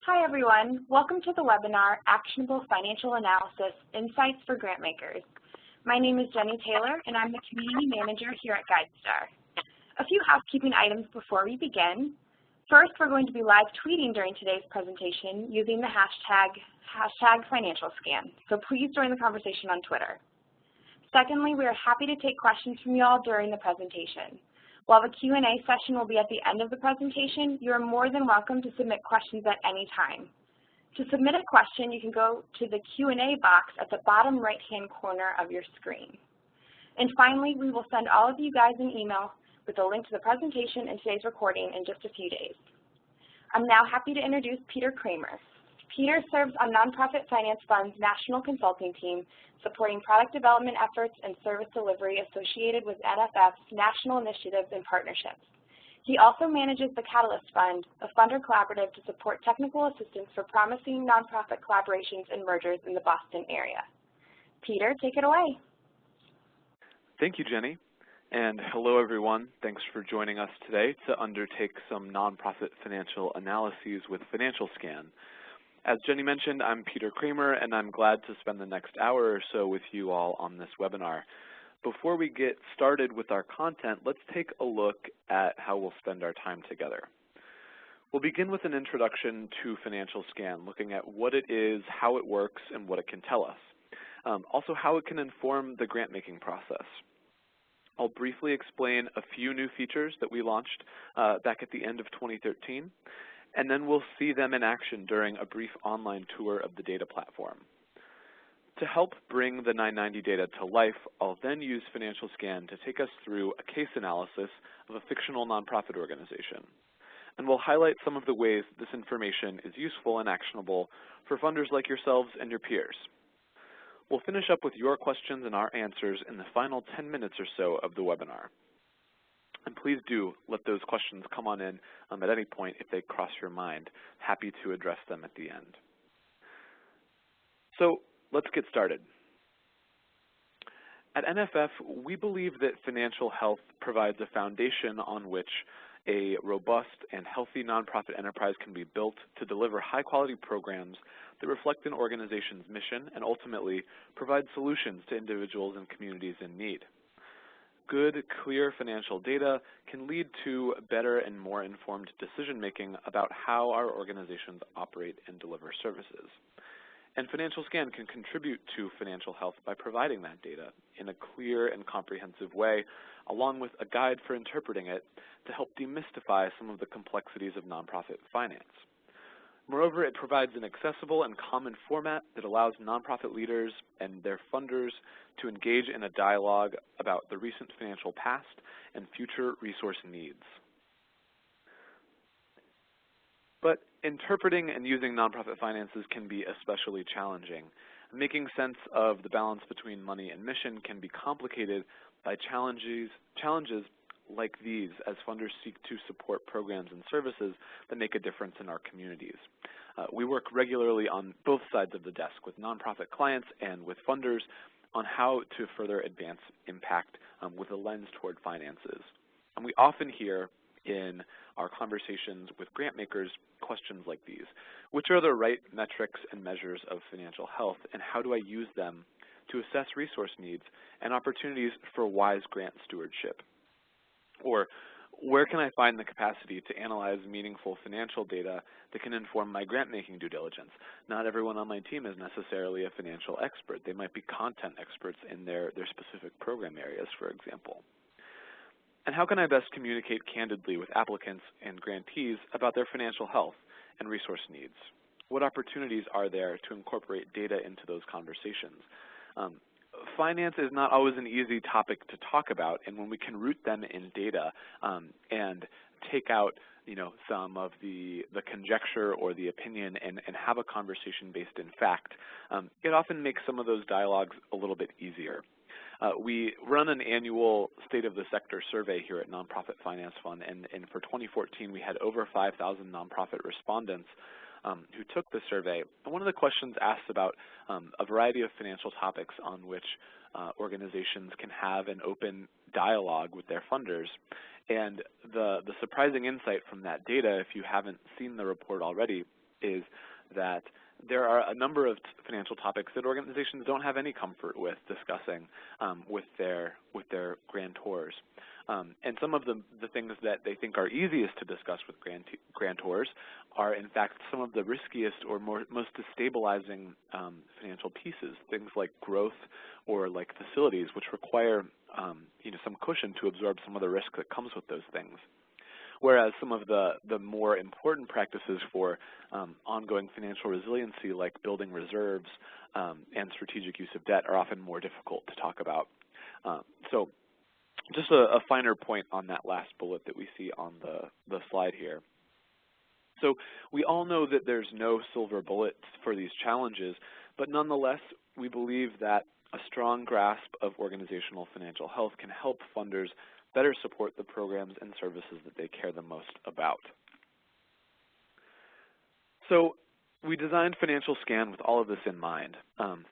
Hi everyone, welcome to the webinar, Actionable Financial Analysis, Insights for Grantmakers. My name is Jenny Taylor and I'm the Community Manager here at GuideStar. A few housekeeping items before we begin. First, we're going to be live tweeting during today's presentation using the hashtag #FinancialScan, so please join the conversation on Twitter. Secondly, we are happy to take questions from you all during the presentation. While the Q&A session will be at the end of the presentation, you are more than welcome to submit questions at any time. To submit a question, you can go to the Q&A box at the bottom right-hand corner of your screen. And finally, we will send all of you guys an email with a link to the presentation and today's recording in just a few days. I'm now happy to introduce Peter Kramer. Peter serves on Nonprofit Finance Fund's National Consulting Team, supporting product development efforts and service delivery associated with NFF's national initiatives and partnerships. He also manages the Catalyst Fund, a funder collaborative to support technical assistance for promising nonprofit collaborations and mergers in the Boston area. Peter, take it away. Thank you, Jenny. And hello, everyone. Thanks for joining us today to undertake some nonprofit financial analyses with FinancialScan. As Jenny mentioned, I'm Peter Kramer, and I'm glad to spend the next hour or so with you all on this webinar. Before we get started with our content, let's take a look at how we'll spend our time together. We'll begin with an introduction to FinancialScan, looking at what it is, how it works, and what it can tell us. Also, how it can inform the grant-making process. I'll briefly explain a few new features that we launched back at the end of 2013. And then we'll see them in action during a brief online tour of the data platform. To help bring the 990 data to life, I'll then use FinancialScan to take us through a case analysis of a fictional nonprofit organization. And we'll highlight some of the ways this information is useful and actionable for funders like yourselves and your peers. We'll finish up with your questions and our answers in the final 10 minutes or so of the webinar. And please do let those questions come on in at any point if they cross your mind. Happy to address them at the end. So let's get started. At NFF, we believe that financial health provides a foundation on which a robust and healthy nonprofit enterprise can be built to deliver high-quality programs that reflect an organization's mission and ultimately provide solutions to individuals and communities in need. Good, clear financial data can lead to better and more informed decision-making about how our organizations operate and deliver services. And FinancialScan can contribute to financial health by providing that data in a clear and comprehensive way, along with a guide for interpreting it to help demystify some of the complexities of nonprofit finance. Moreover, it provides an accessible and common format that allows nonprofit leaders and their funders to engage in a dialogue about the recent financial past and future resource needs. But interpreting and using nonprofit finances can be especially challenging. Making sense of the balance between money and mission can be complicated by challenges like these as funders seek to support programs and services that make a difference in our communities. We work regularly on both sides of the desk with nonprofit clients and with funders on how to further advance impact with a lens toward finances. And we often hear in our conversations with grantmakers questions like these. Which are the right metrics and measures of financial health, and how do I use them to assess resource needs and opportunities for wise grant stewardship? Or where can I find the capacity to analyze meaningful financial data that can inform my grant-making due diligence? Not everyone on my team is necessarily a financial expert. They might be content experts in their specific program areas, for example. And how can I best communicate candidly with applicants and grantees about their financial health and resource needs? What opportunities are there to incorporate data into those conversations? Finance is not always an easy topic to talk about, and when we can root them in data and take out some of the conjecture or the opinion and have a conversation based in fact, it often makes some of those dialogues a little bit easier. We run an annual State of the Sector survey here at Nonprofit Finance Fund, and for 2014 we had over 5,000 nonprofit respondents who took the survey. And one of the questions asked about a variety of financial topics on which organizations can have an open dialogue with their funders. And the surprising insight from that data, if you haven't seen the report already, is that there are a number of financial topics that organizations don't have any comfort with discussing with their grantors. And some of the things that they think are easiest to discuss with grantors are, in fact, some of the riskiest or most destabilizing financial pieces, things like growth or like facilities, which require some cushion to absorb some of the risk that comes with those things. Whereas some of the more important practices for ongoing financial resiliency, like building reserves and strategic use of debt, are often more difficult to talk about. So just a finer point on that last bullet that we see on the slide here. So we all know that there's no silver bullet for these challenges, but nonetheless, we believe that a strong grasp of organizational financial health can help funders better support the programs and services that they care the most about. So we designed Financial Scan with all of this in mind,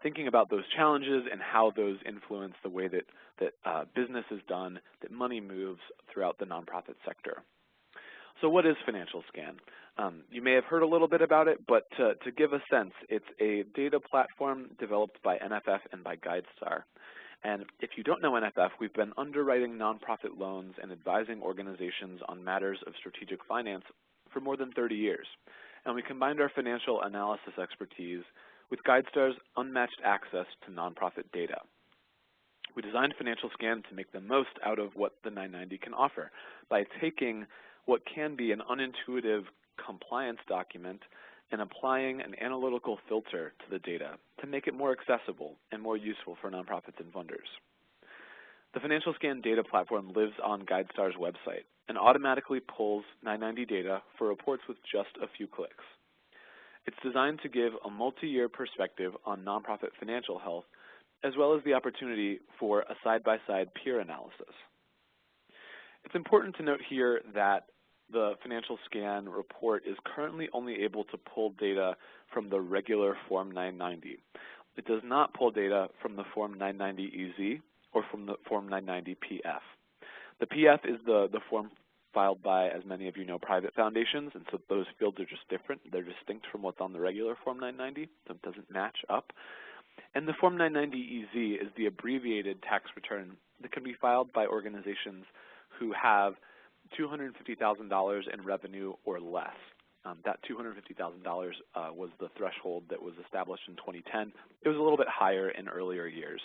thinking about those challenges and how those influence the way that business is done, that money moves throughout the nonprofit sector. So what is Financial Scan? You may have heard a little bit about it, but to give a sense, it's a data platform developed by NFF and by GuideStar. And if you don't know NFF, we've been underwriting nonprofit loans and advising organizations on matters of strategic finance for more than 30 years. And we combined our financial analysis expertise with GuideStar's unmatched access to nonprofit data. We designed Financial Scan to make the most out of what the 990 can offer by taking what can be an unintuitive compliance document and applying an analytical filter to the data to make it more accessible and more useful for nonprofits and funders. The Financial Scan data platform lives on GuideStar's website and automatically pulls 990 data for reports with just a few clicks. It's designed to give a multi-year perspective on nonprofit financial health, as well as the opportunity for a side-by-side peer analysis. It's important to note here that the Financial Scan report is currently only able to pull data from the regular Form 990. It does not pull data from the Form 990-EZ or from the Form 990-PF. The PF is the form filed by, as many of you know, private foundations, and so those fields are just different. They're distinct from what's on the regular Form 990, so it doesn't match up. And the Form 990-EZ is the abbreviated tax return that can be filed by organizations who have $250,000 in revenue or less. That $250,000 was the threshold that was established in 2010. It was a little bit higher in earlier years.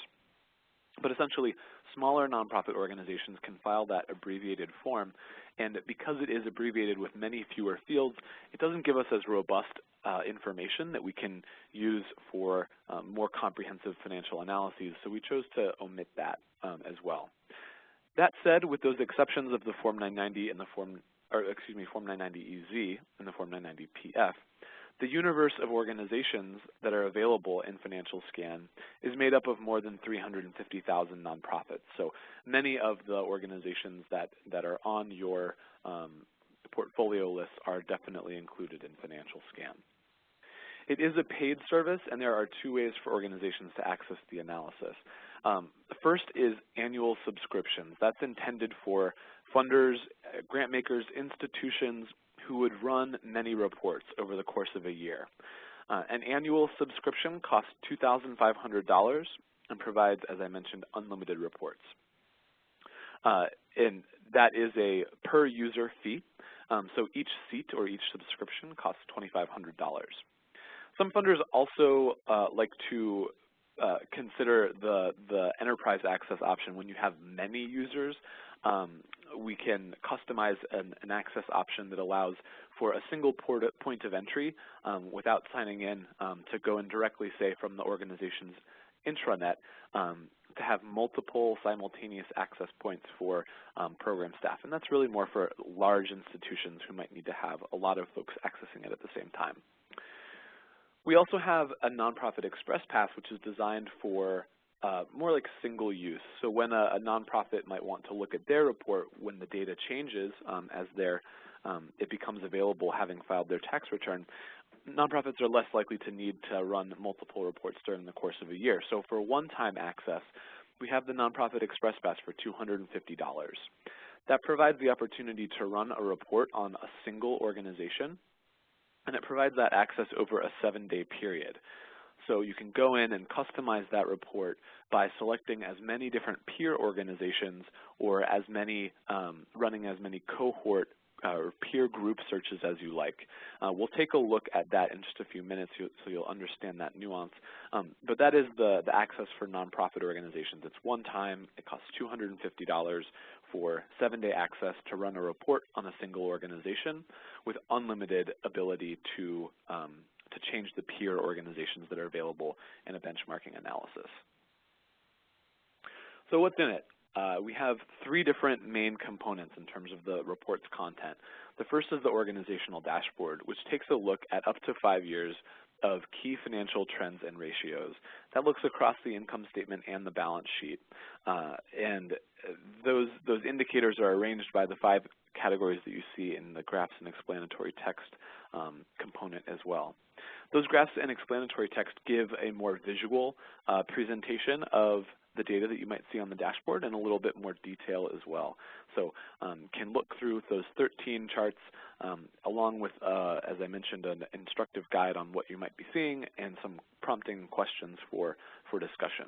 But essentially, smaller nonprofit organizations can file that abbreviated form, and because it is abbreviated with many fewer fields, it doesn't give us as robust information that we can use for more comprehensive financial analyses, so we chose to omit that as well. That said, with those exceptions of the Form 990 and the Form 990-EZ and the Form 990-PF, the universe of organizations that are available in Financial Scan is made up of more than 350,000 nonprofits. So many of the organizations that are on your portfolio list are definitely included in Financial Scan. It is a paid service, and there are two ways for organizations to access the analysis. The first is annual subscriptions. That's intended for funders, grant makers, institutions who would run many reports over the course of a year. An annual subscription costs $2,500 and provides, as I mentioned, unlimited reports. And that is a per user fee. So each seat or each subscription costs $2,500. Some funders also like to consider the enterprise access option. When you have many users, we can customize an access option that allows for a single point of entry without signing in to go in directly, say, from the organization's intranet to have multiple simultaneous access points for program staff. And that's really more for large institutions who might need to have a lot of folks accessing it at the same time. We also have a nonprofit express pass, which is designed for more like single use. So when a nonprofit might want to look at their report when the data changes as it becomes available having filed their tax return, nonprofits are less likely to need to run multiple reports during the course of a year. So for one-time access, we have the Nonprofit Express Pass for $250. That provides the opportunity to run a report on a single organization and it provides that access over a 7-day period. So you can go in and customize that report by selecting as many different peer organizations or as many, running as many cohort or peer group searches as you like. We'll take a look at that in just a few minutes so you'll understand that nuance. But that is the access for nonprofit organizations. It's one time. It costs $250 for 7-day access to run a report on a single organization with unlimited ability to change the peer organizations that are available in a benchmarking analysis. So what's in it? We have 3 different main components in terms of the report's content. The first is the organizational dashboard, which takes a look at up to 5 years of key financial trends and ratios. That looks across the income statement and the balance sheet. And those indicators are arranged by the 5 categories that you see in the graphs and explanatory text component as well. Those graphs and explanatory text give a more visual presentation of the data that you might see on the dashboard in a little bit more detail as well. So can look through those 13 charts along with, as I mentioned, an instructive guide on what you might be seeing and some prompting questions for discussion.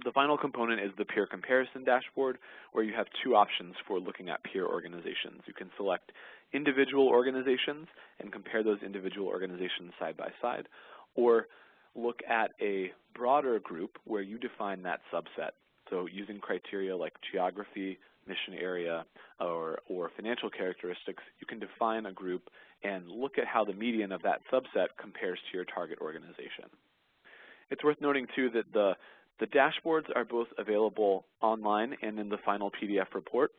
The final component is the peer comparison dashboard, where you have 2 options for looking at peer organizations. You can select individual organizations and compare those individual organizations side by side, or look at a broader group where you define that subset. So using criteria like geography, mission area, or financial characteristics, you can define a group and look at how the median of that subset compares to your target organization. It's worth noting, too, that the dashboards are both available online and in the final PDF report.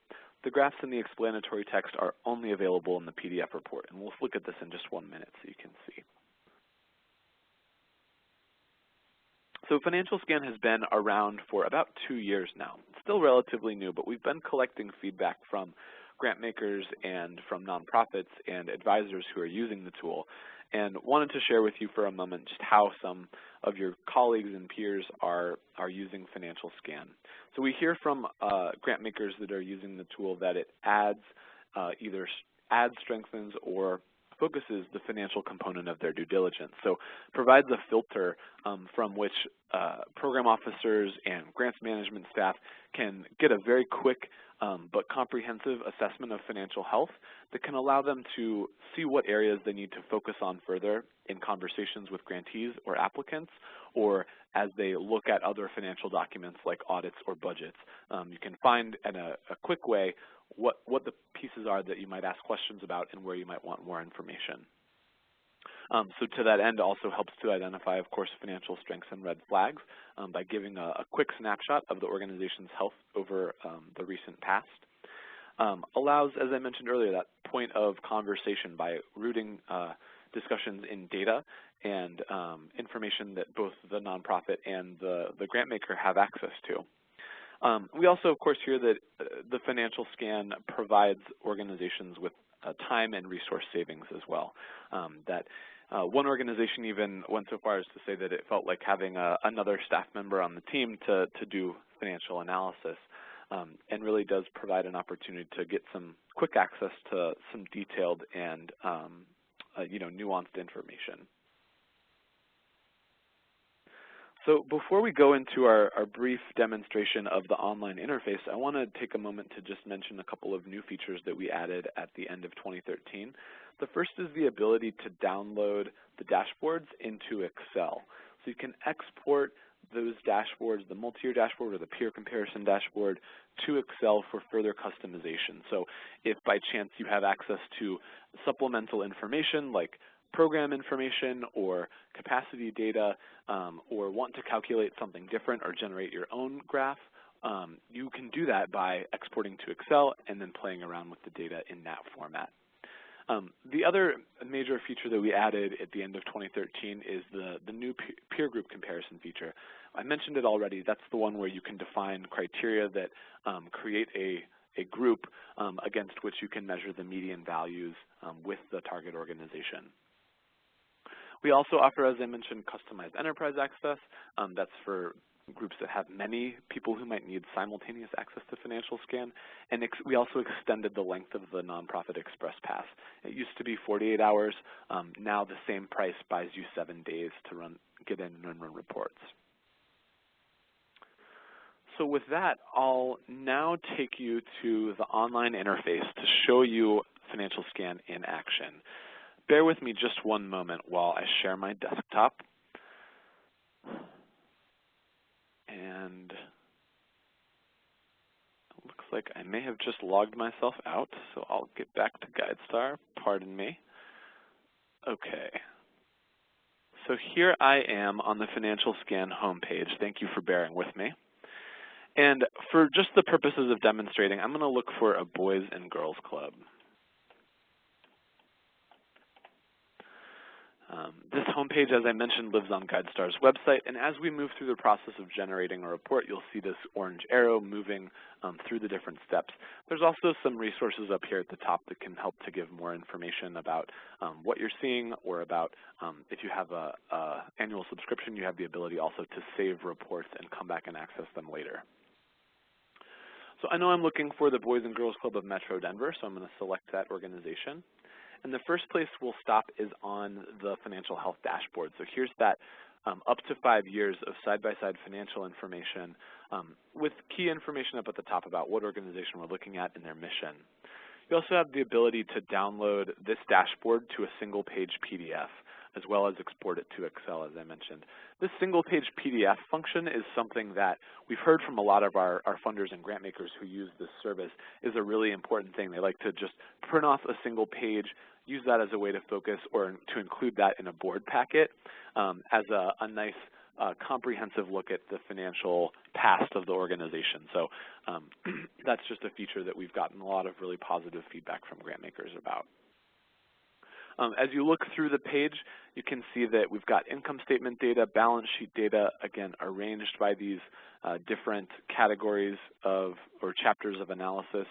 The graphs and the explanatory text are only available in the PDF report, and we'll look at this in just 1 minute so you can see. So Financial Scan has been around for about 2 years now. It's still relatively new, but we've been collecting feedback from grant makers and from nonprofits and advisors who are using the tool, and wanted to share with you for a moment just how some of your colleagues and peers are using Financial Scan. So we hear from grant makers that are using the tool that it either adds, strengthens, or focuses the financial component of their due diligence. So provides a filter from which program officers and grants management staff can get a very quick but comprehensive assessment of financial health that can allow them to see what areas they need to focus on further in conversations with grantees or applicants, or as they look at other financial documents like audits or budgets. You can find in a quick way what the pieces are that you might ask questions about and where you might want more information. So to that end, also helps to identify, of course, financial strengths and red flags by giving a quick snapshot of the organization's health over the recent past. Allows, as I mentioned earlier, that point of conversation by rooting discussions in data and information that both the nonprofit and the grant maker have access to. We also, of course, hear that the Financial Scan provides organizations with time and resource savings as well. One organization even went so far as to say that it felt like having another staff member on the team to do financial analysis, and really does provide an opportunity to get some quick access to some detailed and nuanced information. So before we go into our brief demonstration of the online interface, I want to take a moment to just mention a couple of new features that we added at the end of 2013. The first is the ability to download the dashboards into Excel. So you can export those dashboards, the MultiYear Dashboard or the peer comparison dashboard, to Excel for further customization. So if by chance you have access to supplemental information like program information or capacity data, or want to calculate something different or generate your own graph, you can do that by exporting to Excel and then playing around with the data in that format. The other major feature that we added at the end of 2013 is the new peer group comparison feature. I mentioned it already. That's the one where you can define criteria that create a group against which you can measure the median values with the target organization. We also offer, as I mentioned, customized enterprise access. That's for groups that have many people who might need simultaneous access to Financial Scan. And we also extended the length of the nonprofit Express Pass. It used to be 48 hours. Now the same price buys you 7 days to get in and run reports. So with that, I'll now take you to the online interface to show you Financial Scan in action. Bear with me just one moment while I share my desktop. And it looks like I may have just logged myself out, so I'll get back to GuideStar. Pardon me. Okay. So here I am on the Financial Scan homepage. Thank you for bearing with me. And for just the purposes of demonstrating, I'm going to look for a Boys and Girls Club. This homepage, as I mentioned, lives on GuideStar's website, and as we move through the process of generating a report, you'll see this orange arrow moving through the different steps. There's also some resources up here at the top that can help to give more information about what you're seeing, or about if you have a annual subscription, you have the ability also to save reports and come back and access them later. So I know I'm looking for the Boys and Girls Club of Metro Denver, so I'm going to select that organization. And the first place we'll stop is on the Financial Health Dashboard. So here's that up to 5 years of side-by-side financial information with key information up at the top about what organization we're looking at and their mission. You also have the ability to download this dashboard to a single-page PDF, as well as export it to Excel, as I mentioned. This single-page PDF function is something that we've heard from a lot of our funders and grant makers who use this service is a really important thing. They like to just print off a single page, use that as a way to focus, or to include that in a board packet as a nice comprehensive look at the financial past of the organization. So that's just a feature that we've gotten a lot of really positive feedback from grant makers about. As you look through the page, you can see that we've got income statement data, balance sheet data, again, arranged by these different categories or chapters of analysis.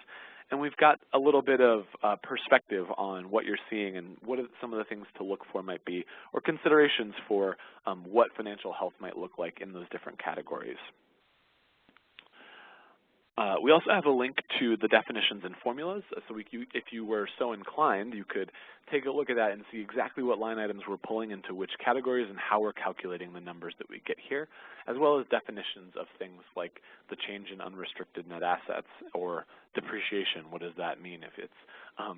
And we've got a little bit of perspective on what you're seeing and what some of the things to look for might be, or considerations for what financial health might look like in those different categories. We also have a link to the definitions and formulas, so if you were so inclined, you could take a look at that and see exactly what line items we're pulling into which categories and how we're calculating the numbers that we get here, as well as definitions of things like the change in unrestricted net assets or depreciation. What does that mean if it's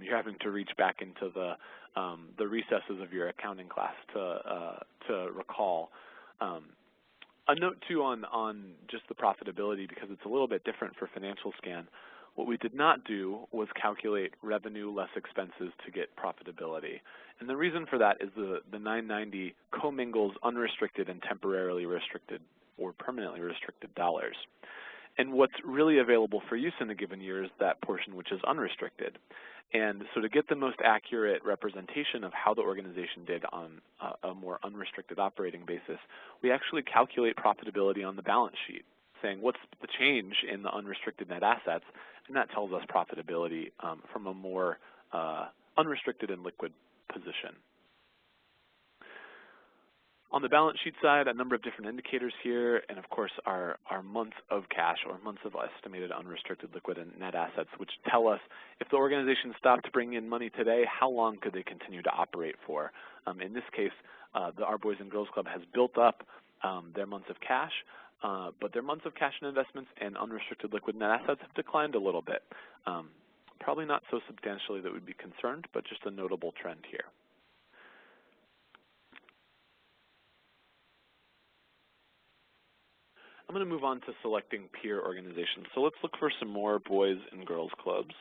you're having to reach back into the recesses of your accounting class to recall. A note, too, on just the profitability, because it's a little bit different for Financial Scan. What we did not do was calculate revenue less expenses to get profitability. And the reason for that is the 990 commingles unrestricted and temporarily restricted or permanently restricted dollars. And what's really available for use in a given year is that portion which is unrestricted. And so to get the most accurate representation of how the organization did on a more unrestricted operating basis, we actually calculate profitability on the balance sheet, saying what's the change in the unrestricted net assets, and that tells us profitability from a more unrestricted and liquid position. On the balance sheet side, a number of different indicators here, and of course our months of cash or months of estimated unrestricted liquid and net assets, which tell us if the organization stopped bringing in money today, how long could they continue to operate for? In this case, our Boys and Girls Club has built up their months of cash, but their months of cash and investments and unrestricted liquid net assets have declined a little bit. Probably not so substantially that we'd be concerned, but just a notable trend here. I'm going to move on to selecting peer organizations. So let's look for some more Boys and Girls Clubs.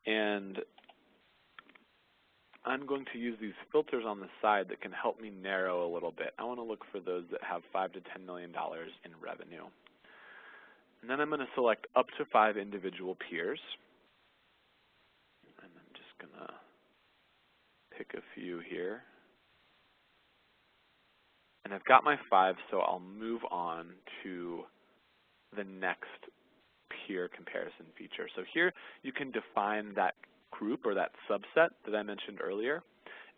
And I'm going to use these filters on the side that can help me narrow a little bit. I want to look for those that have $5 to $10 million in revenue. And then I'm going to select up to 5 individual peers. And I'm just going to pick a few here. And I've got my 5, so I'll move on to the next peer comparison feature. So here you can define that group or that subset that I mentioned earlier.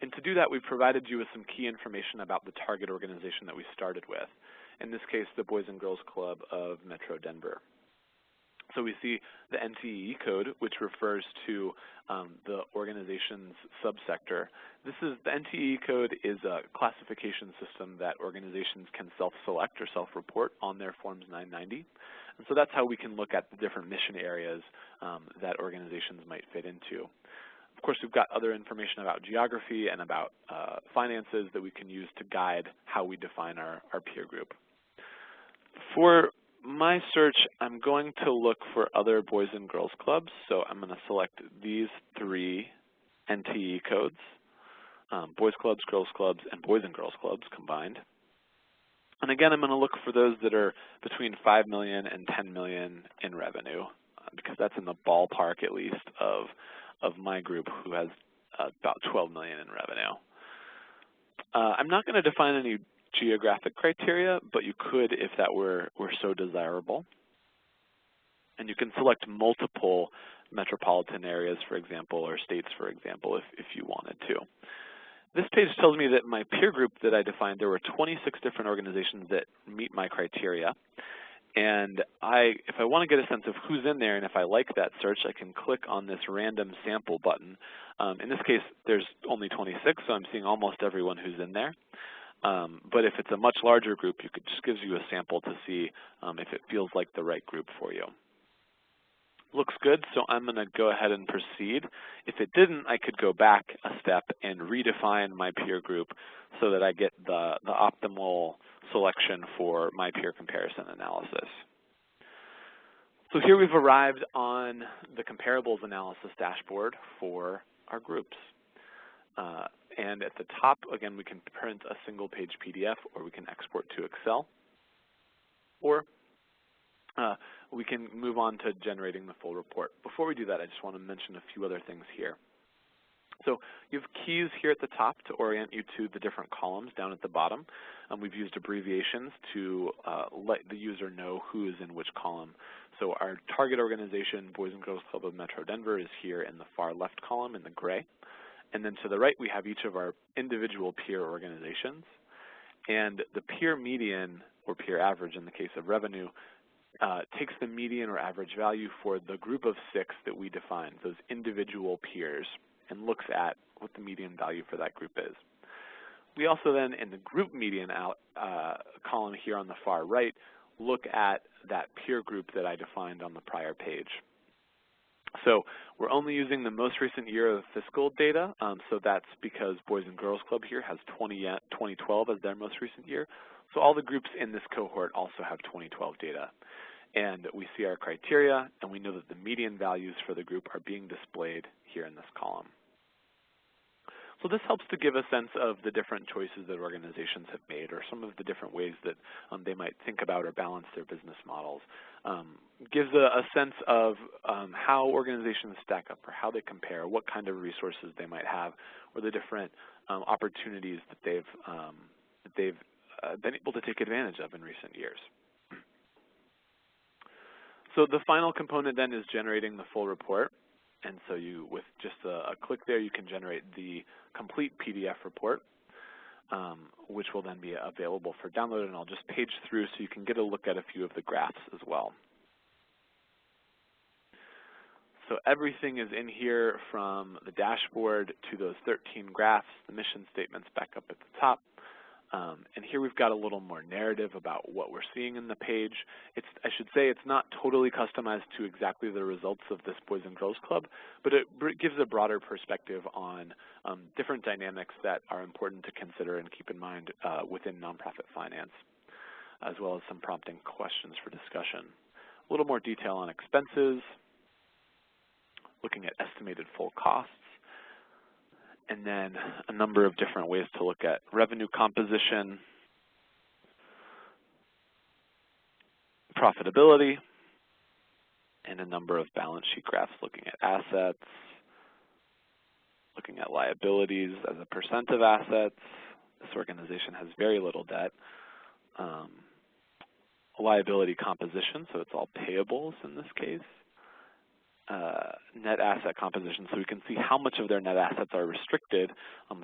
And to do that, we've provided you with some key information about the target organization that we started with. In this case, the Boys and Girls Club of Metro Denver. So we see the NTE code, which refers to the organization's subsector. The NTE code is a classification system that organizations can self-select or self-report on their Forms 990. And so that's how we can look at the different mission areas that organizations might fit into. Of course, we've got other information about geography and about finances that we can use to guide how we define our peer group. For my search, I'm going to look for other Boys and Girls Clubs. So I'm going to select these 3 NTE codes, Boys Clubs, Girls Clubs, and Boys and Girls Clubs combined. And again, I'm going to look for those that are between 5 million and 10 million in revenue, because that's in the ballpark, at least, of my group, who has about 12 million in revenue. I'm not going to define any geographic criteria, but you could if that were so desirable. And you can select multiple metropolitan areas, for example, or states, for example, if you wanted to. This page tells me that my peer group that I defined, there were 26 different organizations that meet my criteria. And if I want to get a sense of who's in there and if I like that search, I can click on this random sample button. In this case, there's only 26, so I'm seeing almost everyone who's in there. But if it's a much larger group, it just gives you a sample to see if it feels like the right group for you. Looks good, so I'm going to go ahead and proceed. If it didn't, I could go back a step and redefine my peer group so that I get the optimal selection for my peer comparison analysis. So here we've arrived on the comparables analysis dashboard for our groups. And at the top, again, we can print a single-page PDF, or we can export to Excel, or we can move on to generating the full report. Before we do that, I just want to mention a few other things here. So you have keys here at the top to orient you to the different columns down at the bottom. We've used abbreviations to let the user know who is in which column. So our target organization, Boys and Girls Club of Metro Denver, is here in the far left column in the gray. And then to the right, we have each of our individual peer organizations. And the peer median, or peer average in the case of revenue, takes the median or average value for the group of 6 that we define, those individual peers, and looks at what the median value for that group is. We also then, in the group median column here on the far right, look at that peer group that I defined on the prior page. So we're only using the most recent year of fiscal data, so that's because Boys and Girls Club here has 2012 as their most recent year. So all the groups in this cohort also have 2012 data. And we see our criteria, and we know that the median values for the group are being displayed here in this column. So this helps to give a sense of the different choices that organizations have made, or some of the different ways that they might think about or balance their business models. Gives a sense of how organizations stack up, or how they compare, what kind of resources they might have, or the different opportunities that they've been able to take advantage of in recent years. So the final component then is generating the full report. And so with just a click there, you can generate the complete PDF report, which will then be available for download. And I'll just page through so you can get a look at a few of the graphs as well. So everything is in here, from the dashboard to those 13 graphs, the mission statements back up at the top. And here we've got a little more narrative about what we're seeing in the page. I should say it's not totally customized to exactly the results of this Boys and Girls Club, but it gives a broader perspective on different dynamics that are important to consider and keep in mind within nonprofit finance, as well as some prompting questions for discussion. A little more detail on expenses, looking at estimated full costs, and then a number of different ways to look at revenue composition, profitability, and a number of balance sheet graphs looking at assets, looking at liabilities as a percent of assets. This organization has very little debt. Liability composition, so it's all payables in this case. net asset composition, so we can see how much of their net assets are restricted,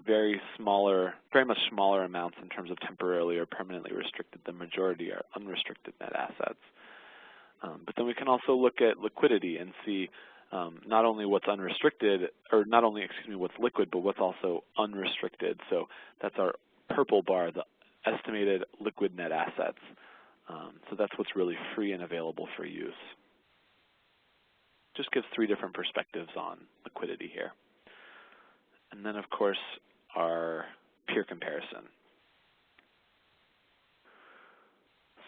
very much smaller amounts in terms of temporarily or permanently restricted. The majority are unrestricted net assets. But then we can also look at liquidity and see not only what's unrestricted, or not only, excuse me, what's liquid, but what's also unrestricted. So that's our purple bar, the estimated liquid net assets. So that's what's really free and available for use. Just gives 3 different perspectives on liquidity here. And then, of course, our peer comparison.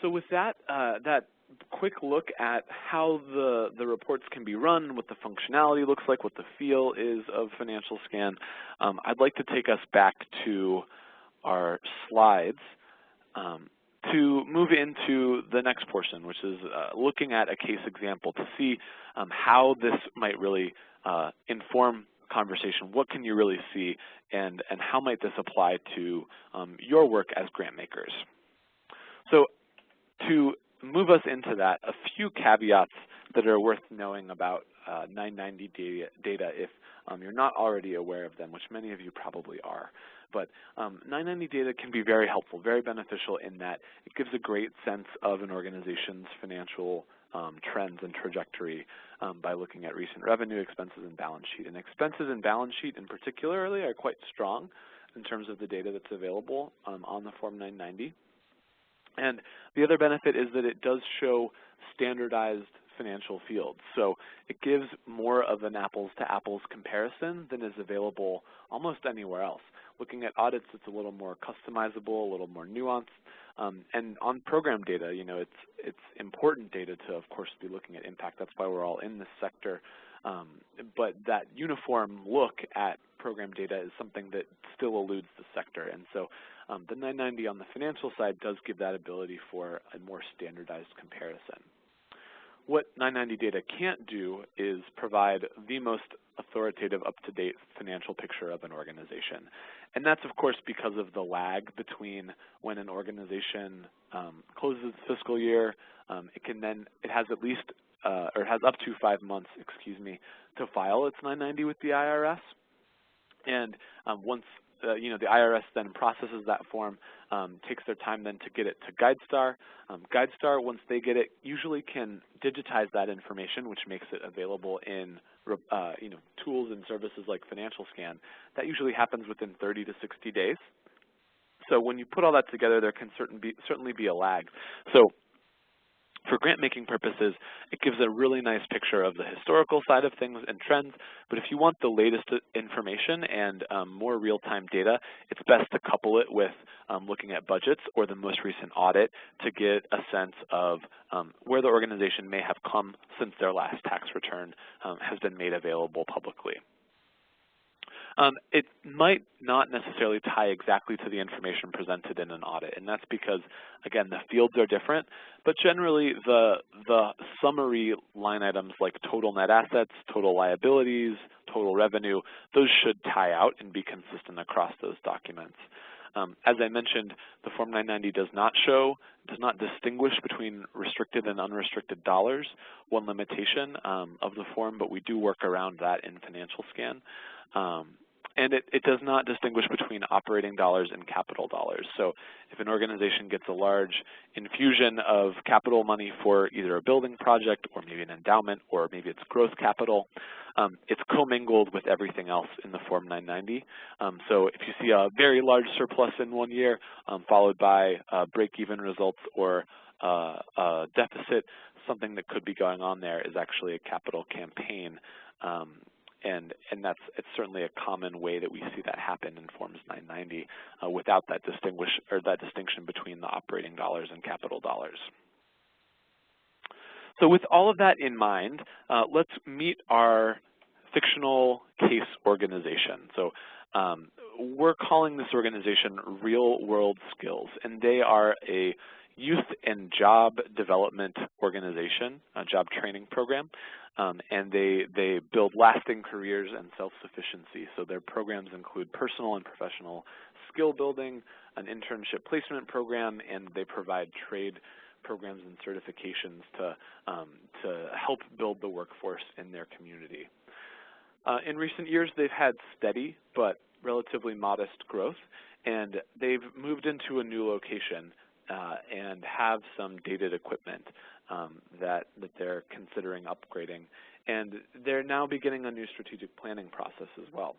So with that, that quick look at how the reports can be run, what the functionality looks like, what the feel is of Financial Scan, I'd like to take us back to our slides to move into the next portion, which is looking at a case example to see how this might really inform conversation. What can you really see, and how might this apply to your work as grant makers? So to move us into that, a few caveats that are worth knowing about 990 data if you're not already aware of them, which many of you probably are. But 990 data can be very helpful, very beneficial in that it gives a great sense of an organization's financial trends and trajectory by looking at recent revenue, expenses, and balance sheet. And expenses and balance sheet in particularly are quite strong in terms of the data that's available on the Form 990. And the other benefit is that it does show standardized financial fields. So it gives more of an apples-to-apples comparison than is available almost anywhere else. Looking at audits, it's a little more customizable, a little more nuanced. And on program data, you know, it's important data to, of course, be looking at impact. That's why we're all in this sector. But that uniform look at program data is something that still eludes the sector. And so the 990 on the financial side does give that ability for a more standardized comparison. What 990 data can't do is provide the most authoritative, up-to-date financial picture of an organization. And that's, of course, because of the lag between when an organization closes its fiscal year. It has at least, or it has up to 5 months, excuse me, to file its 990 with the IRS. And once you know, the IRS then processes that form, takes their time then to get it to GuideStar. GuideStar, once they get it, usually can digitize that information, which makes it available in you know, tools and services like Financial Scan. That usually happens within 30 to 60 days. So when you put all that together, there can certainly be a lag. So for grant-making purposes, it gives a really nice picture of the historical side of things and trends, but if you want the latest information and more real-time data, it's best to couple it with looking at budgets or the most recent audit to get a sense of where the organization may have come since their last tax return has been made available publicly. It might not necessarily tie exactly to the information presented in an audit, and that's because, again, the fields are different, but generally the summary line items like total net assets, total liabilities, total revenue, those should tie out and be consistent across those documents. As I mentioned, the Form 990 does not distinguish between restricted and unrestricted dollars, one limitation of the form, but we do work around that in Financial Scan. And it does not distinguish between operating dollars and capital dollars. So if an organization gets a large infusion of capital money for either a building project or maybe an endowment or maybe it's growth capital, it's commingled with everything else in the Form 990. So if you see a very large surplus in one year followed by break-even results or a deficit, something that could be going on there is actually a capital campaign. And it's certainly a common way that we see that happen in Forms 990 without that distinction between the operating dollars and capital dollars. So with all of that in mind, let's meet our fictional case organization. So we're calling this organization RealWorld Skills, and they are a youth and job development organization, a job training program. And they build lasting careers and self-sufficiency. So their programs include personal and professional skill building, an internship placement program, and they provide trade programs and certifications to help build the workforce in their community. In recent years, they've had steady but relatively modest growth, and they've moved into a new location and have some dated equipment that they're considering upgrading. And they're now beginning a new strategic planning process as well.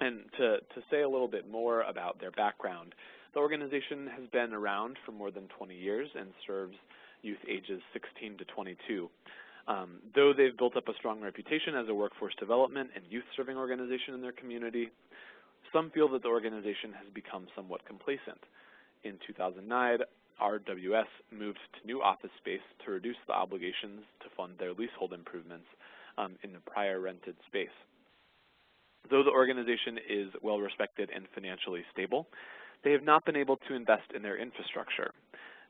And to say a little bit more about their background, the organization has been around for more than 20 years and serves youth ages 16 to 22. Though they've built up a strong reputation as a workforce development and youth-serving organization in their community, some feel that the organization has become somewhat complacent. In 2009, RWS moved to new office space to reduce the obligations to fund their leasehold improvements in the prior rented space. Though the organization is well-respected and financially stable, they have not been able to invest in their infrastructure.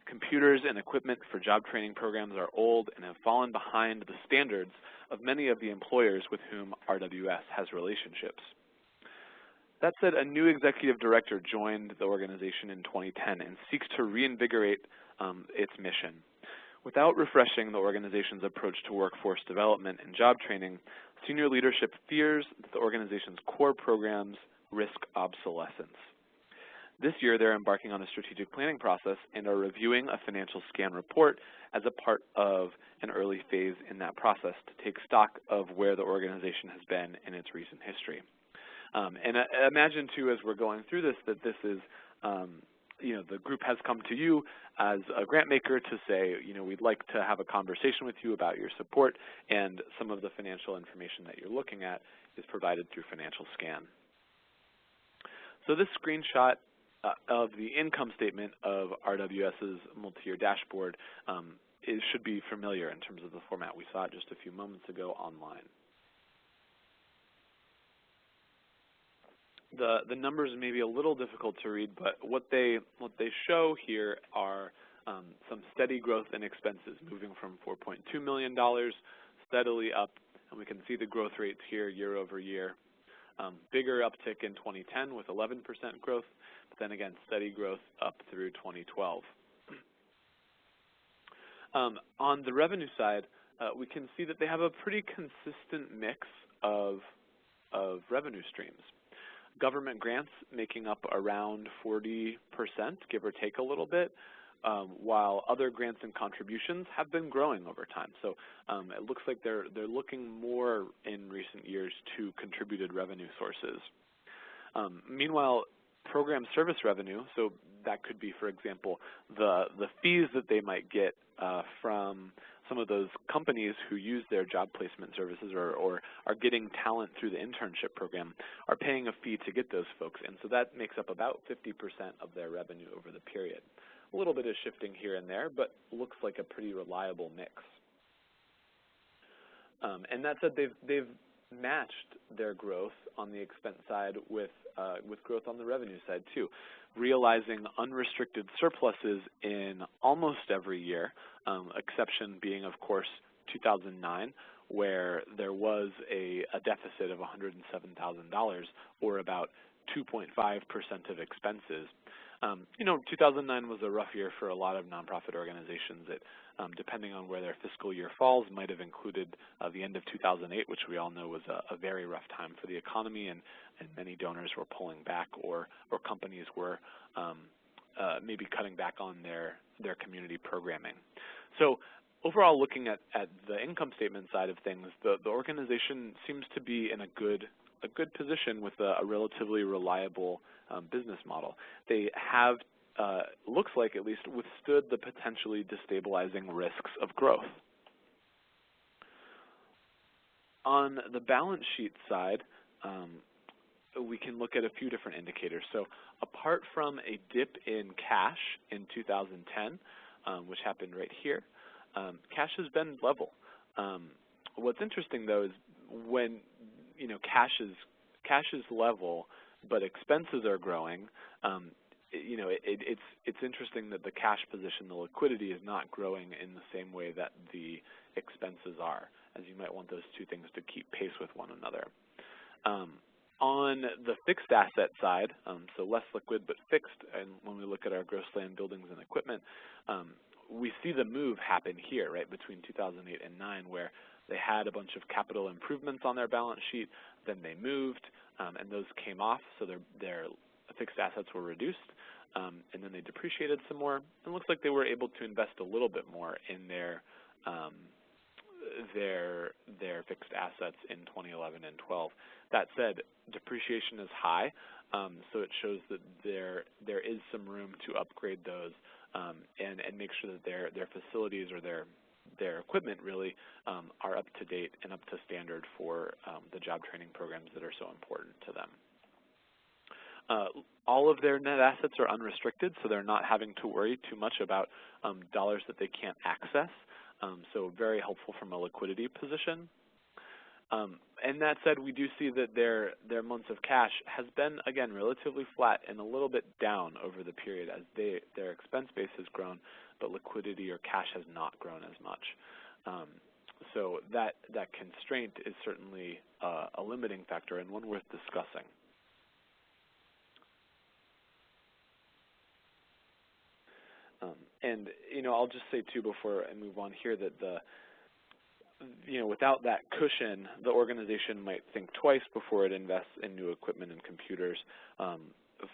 Computers and equipment for job training programs are old and have fallen behind the standards of many of the employers with whom RWS has relationships. That said, a new executive director joined the organization in 2010 and seeks to reinvigorate its mission. Without refreshing the organization's approach to workforce development and job training, senior leadership fears that the organization's core programs risk obsolescence. This year, they're embarking on a strategic planning process and are reviewing a financial scan report as a part of an early phase in that process to take stock of where the organization has been in its recent history. And imagine, too, as we're going through this, that this is, the group has come to you as a grant maker to say, we'd like to have a conversation with you about your support, and some of the financial information that you're looking at is provided through Financial Scan. So this screenshot of the income statement of RWS's MultiYear Dashboard should be familiar in terms of the format. We saw it just a few moments ago online. The numbers may be a little difficult to read, but what they show here are some steady growth in expenses, moving from $4.2 million steadily up, and we can see the growth rates here year over year. Bigger uptick in 2010 with 11% growth, but then again steady growth up through 2012. On the revenue side, we can see that they have a pretty consistent mix of revenue streams. Government grants making up around 40%, give or take a little bit, while other grants and contributions have been growing over time. So it looks like they're looking more in recent years to contributed revenue sources. Meanwhile, program service revenue, so that could be, for example, the fees that they might get from some of those companies who use their job placement services or are getting talent through the internship program, are paying a fee to get those folks in. So that makes up about 50% of their revenue over the period. A little bit of shifting here and there, but looks like a pretty reliable mix. And that said, they've matched their growth on the expense side with growth on the revenue side too, realizing unrestricted surpluses in almost every year, exception being, of course, 2009, where there was a deficit of $107,000, or about 2.5% of expenses. 2009 was a rough year for a lot of nonprofit organizations that, depending on where their fiscal year falls, might have included the end of 2008, which we all know was a very rough time for the economy, and many donors were pulling back, or companies were maybe cutting back on their community programming. So overall, looking at the income statement side of things, the organization seems to be in a good position with a relatively reliable business model. They have, looks like at least, withstood the potentially destabilizing risks of growth. On the balance sheet side, we can look at a few different indicators. So apart from a dip in cash in 2010, which happened right here, cash has been level. What's interesting, though, is when cash is level, but expenses are growing. It's interesting that the cash position, the liquidity, is not growing in the same way that the expenses are, as you might want those two things to keep pace with one another. On the fixed asset side, so less liquid but fixed, and when we look at our gross land, buildings, and equipment, we see the move happen here, right, between 2008 and 9, where they had a bunch of capital improvements on their balance sheet, then they moved, and those came off, so their fixed assets were reduced, and then they depreciated some more. It looks like they were able to invest a little bit more in their fixed assets in 2011 and 12. That said, depreciation is high, so it shows that there is some room to upgrade those and make sure that their facilities or their equipment really are up to date and up to standard for the job training programs that are so important to them. All of their net assets are unrestricted, so they're not having to worry too much about dollars that they can't access, so very helpful from a liquidity position. And that said, we do see that their months of cash has been, again, relatively flat and a little bit down over the period as their expense base has grown, but liquidity or cash has not grown as much. So that constraint is certainly a limiting factor and one worth discussing. And I'll just say too before I move on here that without that cushion, the organization might think twice before it invests in new equipment and computers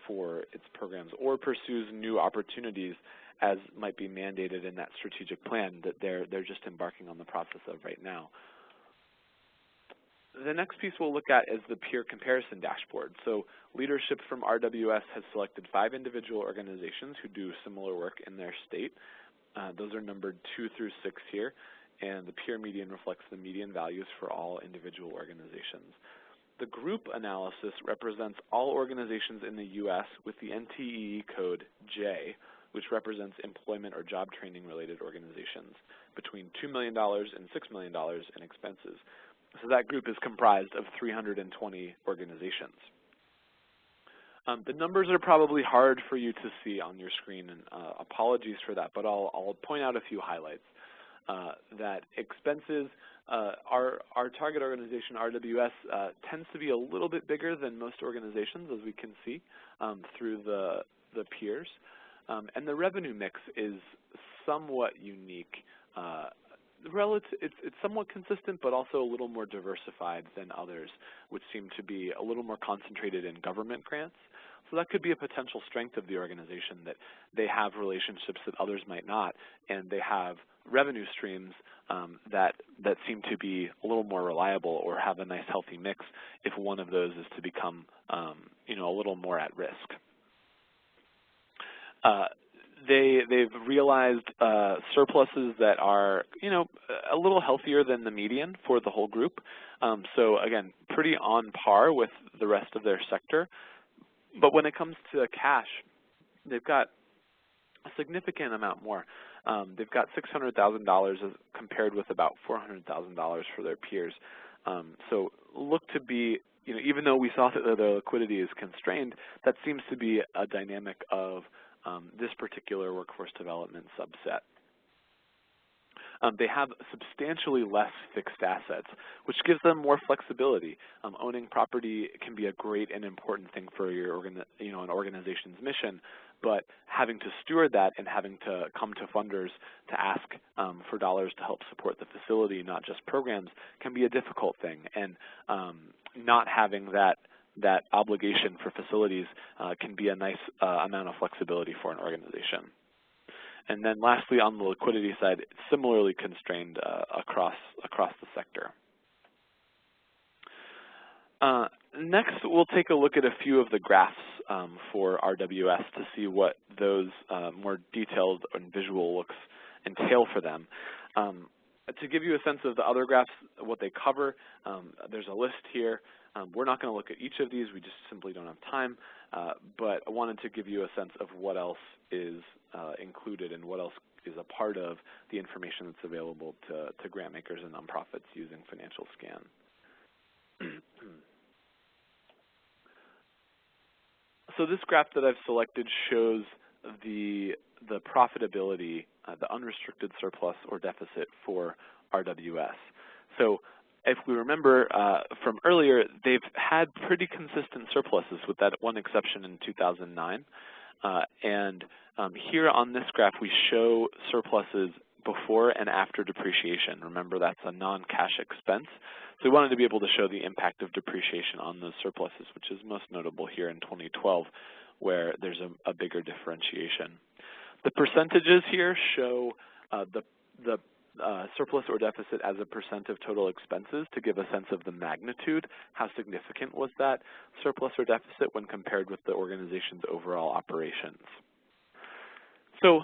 for its programs or pursues new opportunities as might be mandated in that strategic plan that they're just embarking on the process of right now. The next piece we'll look at is the peer comparison dashboard. So leadership from RWS has selected 5 individual organizations who do similar work in their state. Those are numbered 2 through 6 here, and the peer median reflects the median values for all individual organizations. The group analysis represents all organizations in the U.S. with the NTEE code J, which represents employment or job training related organizations, between $2 million and $6 million in expenses. So that group is comprised of 320 organizations. The numbers are probably hard for you to see on your screen, and apologies for that, but I'll point out a few highlights. That expenses, our target organization, RWS, tends to be a little bit bigger than most organizations, as we can see through the peers. And the revenue mix is somewhat unique. It's somewhat consistent, but also a little more diversified than others, which seem to be a little more concentrated in government grants. So that could be a potential strength of the organization, that they have relationships that others might not, and they have revenue streams that seem to be a little more reliable or have a nice healthy mix if one of those is to become a little more at risk. They've realized surpluses that are a little healthier than the median for the whole group. So again, pretty on par with the rest of their sector. But when it comes to cash, they've got a significant amount more. They've got $600,000 compared with about $400,000 for their peers. So look to be, even though we saw that their liquidity is constrained, that seems to be a dynamic of this particular workforce development subset. They have substantially less fixed assets, which gives them more flexibility. Owning property can be a great and important thing for your an organization's mission, but having to steward that and having to come to funders to ask for dollars to help support the facility, not just programs, can be a difficult thing. And not having that obligation for facilities can be a nice amount of flexibility for an organization. And then lastly, on the liquidity side, it's similarly constrained across the sector. Next, we'll take a look at a few of the graphs for RWS to see what those more detailed and visual looks entail for them. To give you a sense of the other graphs, what they cover, there's a list here. We're not going to look at each of these. We just simply don't have time. But I wanted to give you a sense of what else is included and what else is a part of the information that's available to grant makers and nonprofits using Financial Scan. So this graph that I've selected shows the profitability, the unrestricted surplus or deficit for RWS. So if we remember from earlier, they've had pretty consistent surpluses with that one exception in 2009. Here on this graph, we show surpluses before and after depreciation. Remember, that's a non-cash expense. So we wanted to be able to show the impact of depreciation on those surpluses, which is most notable here in 2012, where there's a bigger differentiation. The percentages here show the surplus or deficit as a percent of total expenses to give a sense of the magnitude. How significant was that surplus or deficit when compared with the organization's overall operations? So,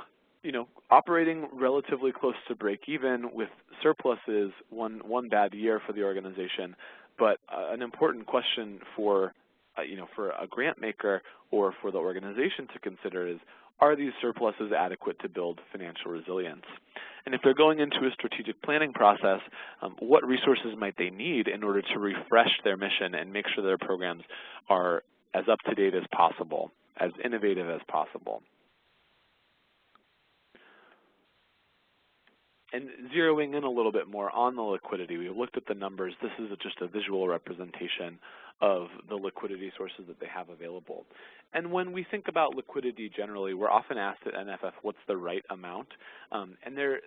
operating relatively close to break even with surpluses, one bad year for the organization, but an important question for a grant maker or for the organization to consider is, are these surpluses adequate to build financial resilience? And if they're going into a strategic planning process, what resources might they need in order to refresh their mission and make sure their programs are as up-to-date as possible, as innovative as possible? And zeroing in a little bit more on the liquidity, we looked at the numbers. This is just a visual representation of the liquidity sources that they have available. And when we think about liquidity generally, we're often asked at NFF, what's the right amount? And the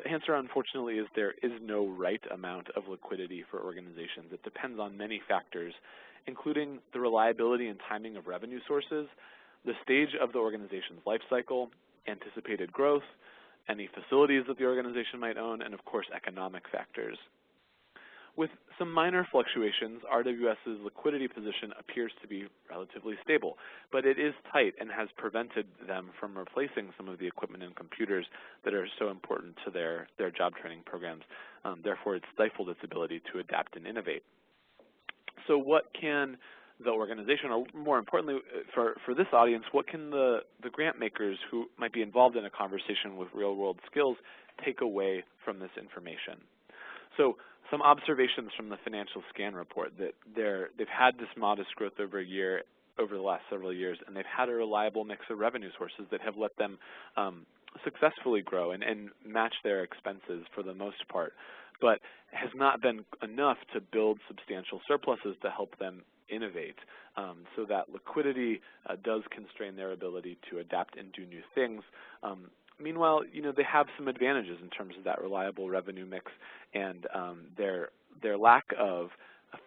answer, unfortunately, is there is no right amount of liquidity for organizations. It depends on many factors, including the reliability and timing of revenue sources, the stage of the organization's life cycle, anticipated growth, any facilities that the organization might own, and of course economic factors. With some minor fluctuations, RWS's liquidity position appears to be relatively stable, but it is tight and has prevented them from replacing some of the equipment and computers that are so important to their job training programs. Therefore, it's stifled its ability to adapt and innovate. So what can the organization, or more importantly for this audience, what can the grant makers who might be involved in a conversation with real-world skills take away from this information? So some observations from the financial scan report that they've had this modest growth over the last several years, and they've had a reliable mix of revenue sources that have let them successfully grow and match their expenses for the most part, but has not been enough to build substantial surpluses to help them innovate. So that liquidity does constrain their ability to adapt and do new things. Meanwhile, they have some advantages in terms of that reliable revenue mix and their lack of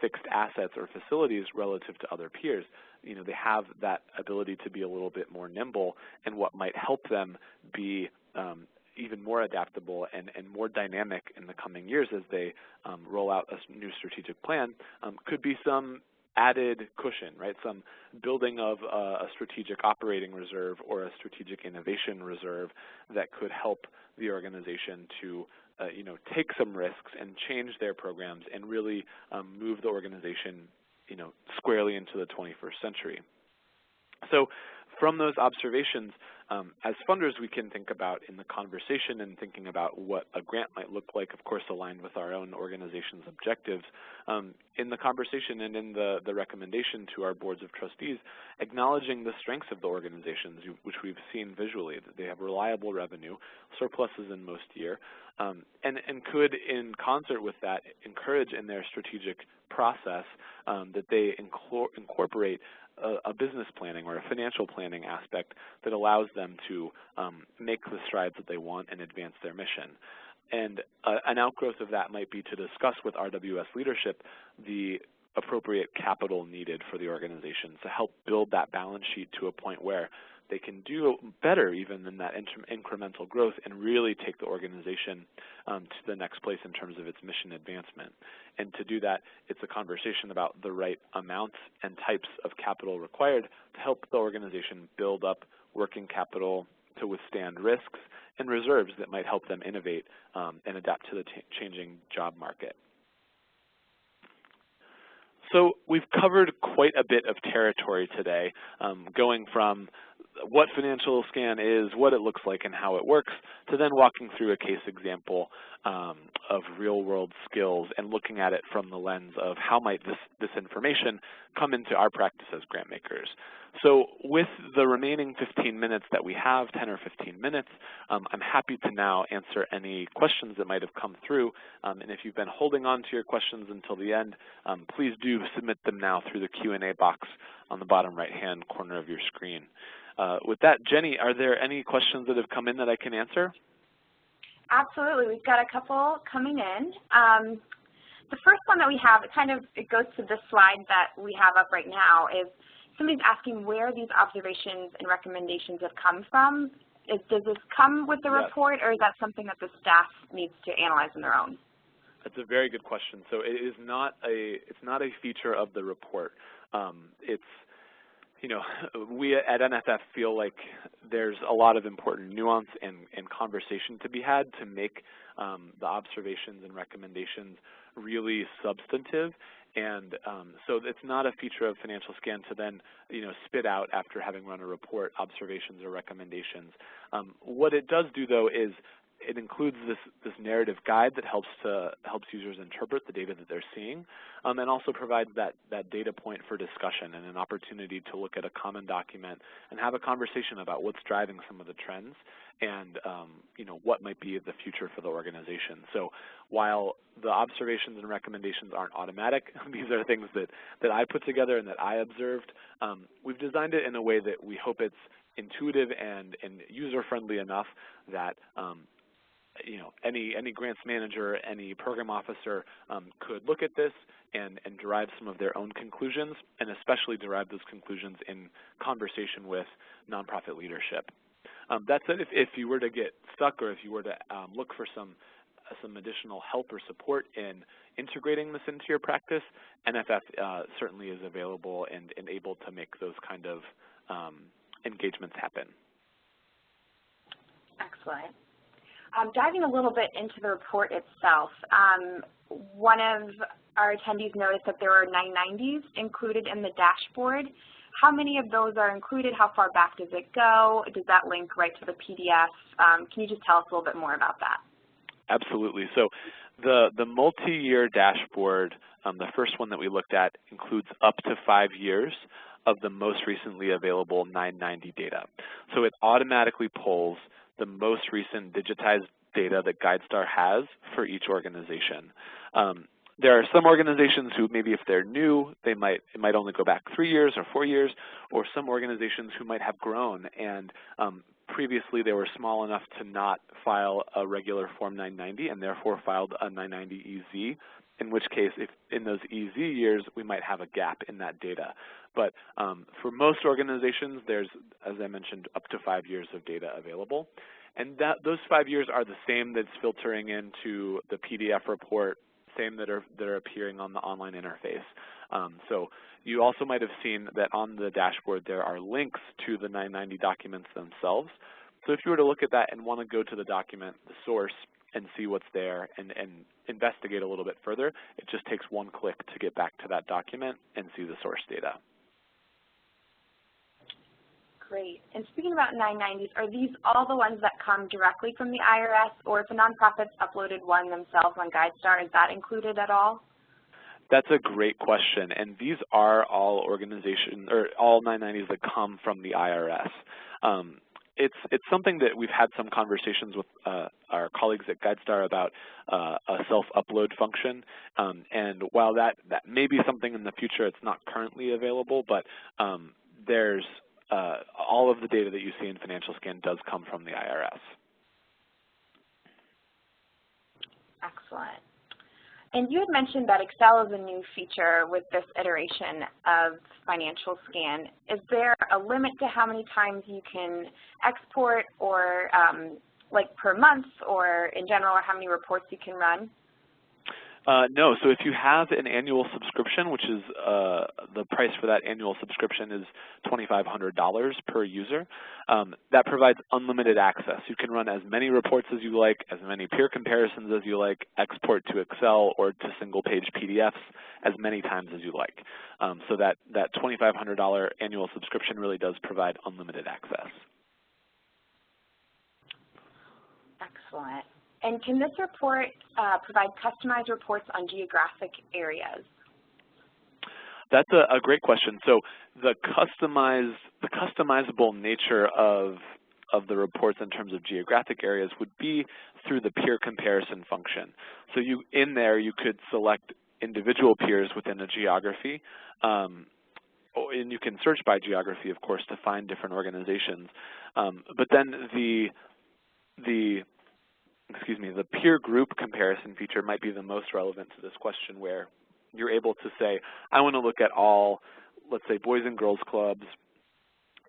fixed assets or facilities relative to other peers. They have that ability to be a little bit more nimble, and what might help them be even more adaptable and more dynamic in the coming years as they roll out a new strategic plan could be some added cushion, right? Some building of a strategic operating reserve or a strategic innovation reserve that could help the organization to take some risks and change their programs and really move the organization squarely into the 21st century. So from those observations, as funders, we can think about in the conversation and thinking about what a grant might look like, of course, aligned with our own organization's objectives. In the conversation and in the recommendation to our boards of trustees, acknowledging the strengths of the organizations, which we've seen visually, that they have reliable revenue, surpluses in most year, and could, in concert with that, encourage in their strategic process that they incorporate a business planning or a financial planning aspect that allows them to make the strides that they want and advance their mission. And an outgrowth of that might be to discuss with RWS leadership the appropriate capital needed for the organization to help build that balance sheet to a point where they can do better even than that incremental growth and really take the organization to the next place in terms of its mission advancement. And to do that, it's a conversation about the right amounts and types of capital required to help the organization build up working capital to withstand risks and reserves that might help them innovate and adapt to the changing job market. So we've covered quite a bit of territory today, going from what financial scan is, what it looks like, and how it works, to then walking through a case example of real-world skills and looking at it from the lens of how might this information come into our practice as grant makers. So with the remaining 15 minutes that we have, 10 or 15 minutes, I'm happy to now answer any questions that might have come through. And if you've been holding on to your questions until the end, please do submit them now through the Q&A box on the bottom right-hand corner of your screen. with that, Jenny, are there any questions that have come in that I can answer? Absolutely. We've got a couple coming in. The first one that we have, it goes to this slide that we have up right now, is somebody's asking where these observations and recommendations have come from. Does this come with the report, or is that something that the staff needs to analyze on their own? That's a very good question. So it's not a feature of the report. We at NFF feel like there's a lot of important nuance and conversation to be had to make the observations and recommendations really substantive. And so it's not a feature of Financial Scan to then, spit out after having run a report observations or recommendations. What it does do, though, is it includes this narrative guide that helps users interpret the data that they're seeing, and also provides that data point for discussion and an opportunity to look at a common document and have a conversation about what's driving some of the trends and what might be the future for the organization. So while the observations and recommendations aren't automatic, these are things that I put together and that I observed. We've designed it in a way that we hope it's intuitive and user-friendly enough that any grants manager, any program officer could look at this and derive some of their own conclusions, and especially derive those conclusions in conversation with nonprofit leadership. That said, if you were to get stuck, or if you were to look for some additional help or support in integrating this into your practice, NFF certainly is available and able to make those kind of engagements happen. Excellent. Diving a little bit into the report itself, one of our attendees noticed that there are 990s included in the dashboard. How many of those are included? How far back does it go? Does that link right to the PDF? Can you just tell us a little bit more about that? Absolutely. So the multi-year dashboard, the first one that we looked at, includes up to 5 years of the most recently available 990 data. So it automatically pulls the most recent digitized data that GuideStar has for each organization. There are some organizations who maybe if they're new, it might only go back 3 years or 4 years, or some organizations who might have grown and previously they were small enough to not file a regular Form 990 and therefore filed a 990 EZ, in which case if in those EZ years we might have a gap in that data. But for most organizations, there's, as I mentioned, up to 5 years of data available. And those 5 years are the same that's filtering into the PDF report, same that are appearing on the online interface. So you also might have seen that on the dashboard there are links to the 990 documents themselves. So if you were to look at that and want to go to the document, the source, and see what's there and investigate a little bit further, it just takes one click to get back to that document and see the source data. Great. And speaking about 990s, are these all the ones that come directly from the IRS, or if a nonprofit's uploaded one themselves on GuideStar, is that included at all? That's a great question, and these are all organizations or all 990s that come from the IRS. It's something that we've had some conversations with our colleagues at GuideStar about a self-upload function, and while that may be something in the future, it's not currently available, but there's all of the data that you see in Financial Scan does come from the IRS. Excellent. And you had mentioned that Excel is a new feature with this iteration of Financial Scan. Is there a limit to how many times you can export, or like per month, or in general, or how many reports you can run? No, so if you have an annual subscription, which is the price for that annual subscription is $2,500 per user, that provides unlimited access. You can run as many reports as you like, as many peer comparisons as you like, export to Excel or to single-page PDFs as many times as you like. So that $2,500 annual subscription really does provide unlimited access. Excellent. And can this report provide customized reports on geographic areas? That's a great question. So the customizable nature of the reports in terms of geographic areas would be through the peer comparison function. So in there you could select individual peers within a geography, and you can search by geography, of course, to find different organizations. But then the peer group comparison feature might be the most relevant to this question, where you're able to say, I want to look at all, let's say, boys and girls clubs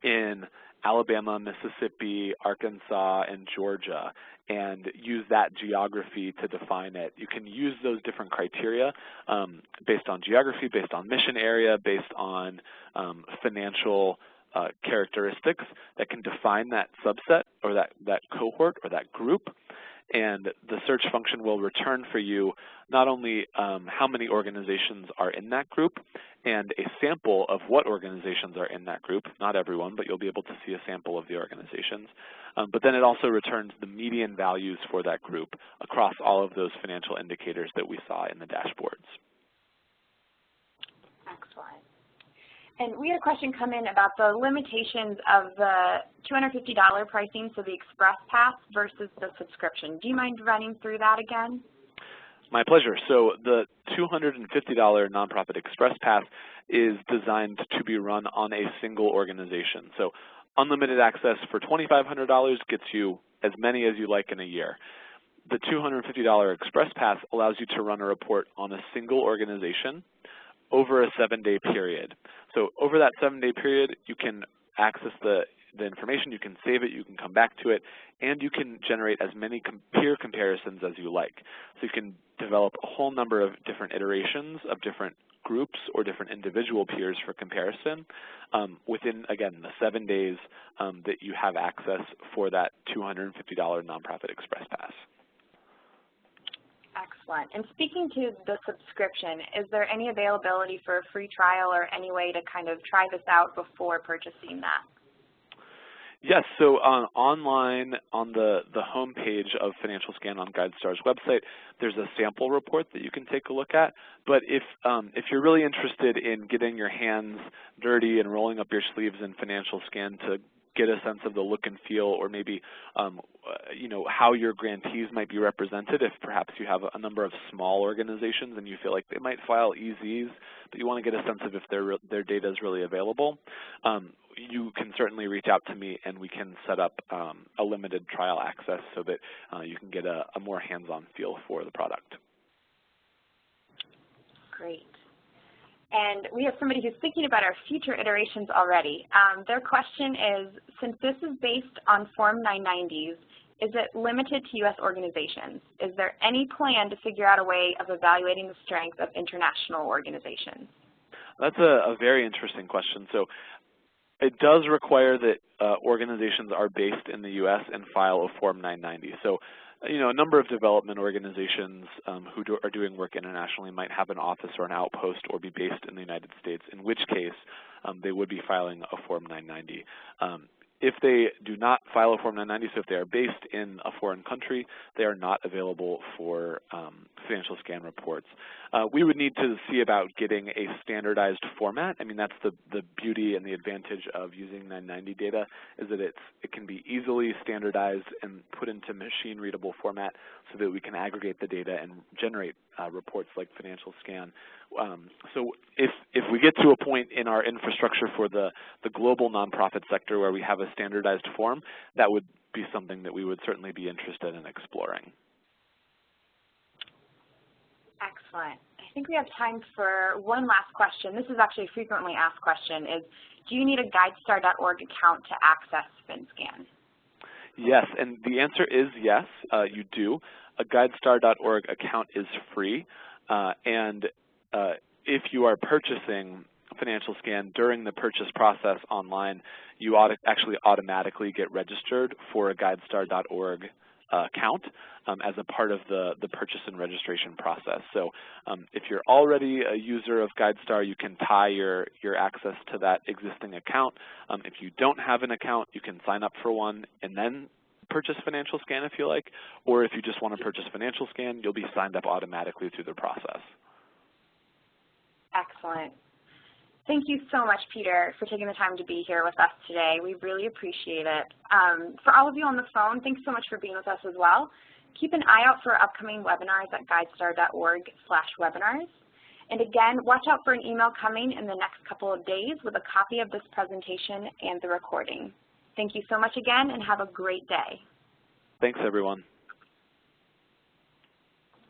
in Alabama, Mississippi, Arkansas, and Georgia, and use that geography to define it. You can use those different criteria based on geography, based on mission area, based on financial characteristics that can define that subset or that cohort or that group. And the search function will return for you not only how many organizations are in that group and a sample of what organizations are in that group, not everyone, but you'll be able to see a sample of the organizations. But then it also returns the median values for that group across all of those financial indicators that we saw in the dashboards. Excellent. And we had a question come in about the limitations of the $250 pricing, so the Express Pass versus the subscription. Do you mind running through that again? My pleasure. So the $250 Nonprofit Express Pass is designed to be run on a single organization. So unlimited access for $2,500 gets you as many as you like in a year. The $250 Express Pass allows you to run a report on a single organization over a 7-day period. So over that 7-day period, you can access the information, you can save it, you can come back to it, and you can generate as many peer comparisons as you like. So you can develop a whole number of different iterations of different groups or different individual peers for comparison within, again, the 7 days that you have access for that $250 Nonprofit Express Pass. Excellent. And speaking to the subscription, is there any availability for a free trial or any way to kind of try this out before purchasing that? Yes, so online on the home page of Financial Scan on GuideStar's website, there's a sample report that you can take a look at. But if you're really interested in getting your hands dirty and rolling up your sleeves in Financial Scan to get a sense of the look and feel, or maybe how your grantees might be represented, if perhaps you have a number of small organizations and you feel like they might file EZs, but you want to get a sense of if their data is really available, you can certainly reach out to me and we can set up a limited trial access so that you can get a more hands-on feel for the product. Great. And we have somebody who's thinking about our future iterations already. Their question is, since this is based on Form 990s, is it limited to U.S. organizations? Is there any plan to figure out a way of evaluating the strength of international organizations? That's a very interesting question. So it does require that organizations are based in the U.S. and file a Form 990. So a number of development organizations who are doing work internationally might have an office or an outpost or be based in the United States, in which case they would be filing a Form 990. If they do not file a Form 990, so if they are based in a foreign country, they are not available for financial scan reports. We would need to see about getting a standardized format. I mean, that's the beauty and the advantage of using 990 data, is that it can be easily standardized and put into machine-readable format so that we can aggregate the data and generate reports like financial scan. So if we get to a point in our infrastructure for the global nonprofit sector where we have a standardized form, that would be something that we would certainly be interested in exploring. Excellent. I think we have time for one last question. This is actually a frequently asked question, is do you need a GuideStar.org account to access FinScan? Yes, and the answer is yes, you do. A GuideStar.org account is free, and if you are purchasing Financial Scan during the purchase process online, you actually automatically get registered for a GuideStar.org account as a part of the purchase and registration process. So if you're already a user of GuideStar, you can tie your access to that existing account. If you don't have an account, you can sign up for one and then purchase Financial Scan if you like, or if you just want to purchase Financial Scan, you'll be signed up automatically through the process. Excellent. Thank you so much, Peter, for taking the time to be here with us today. We really appreciate it. For all of you on the phone, thanks so much for being with us as well. Keep an eye out for upcoming webinars at guidestar.org/webinars. And again, watch out for an email coming in the next couple of days with a copy of this presentation and the recording. Thank you so much again, and have a great day. Thanks, everyone.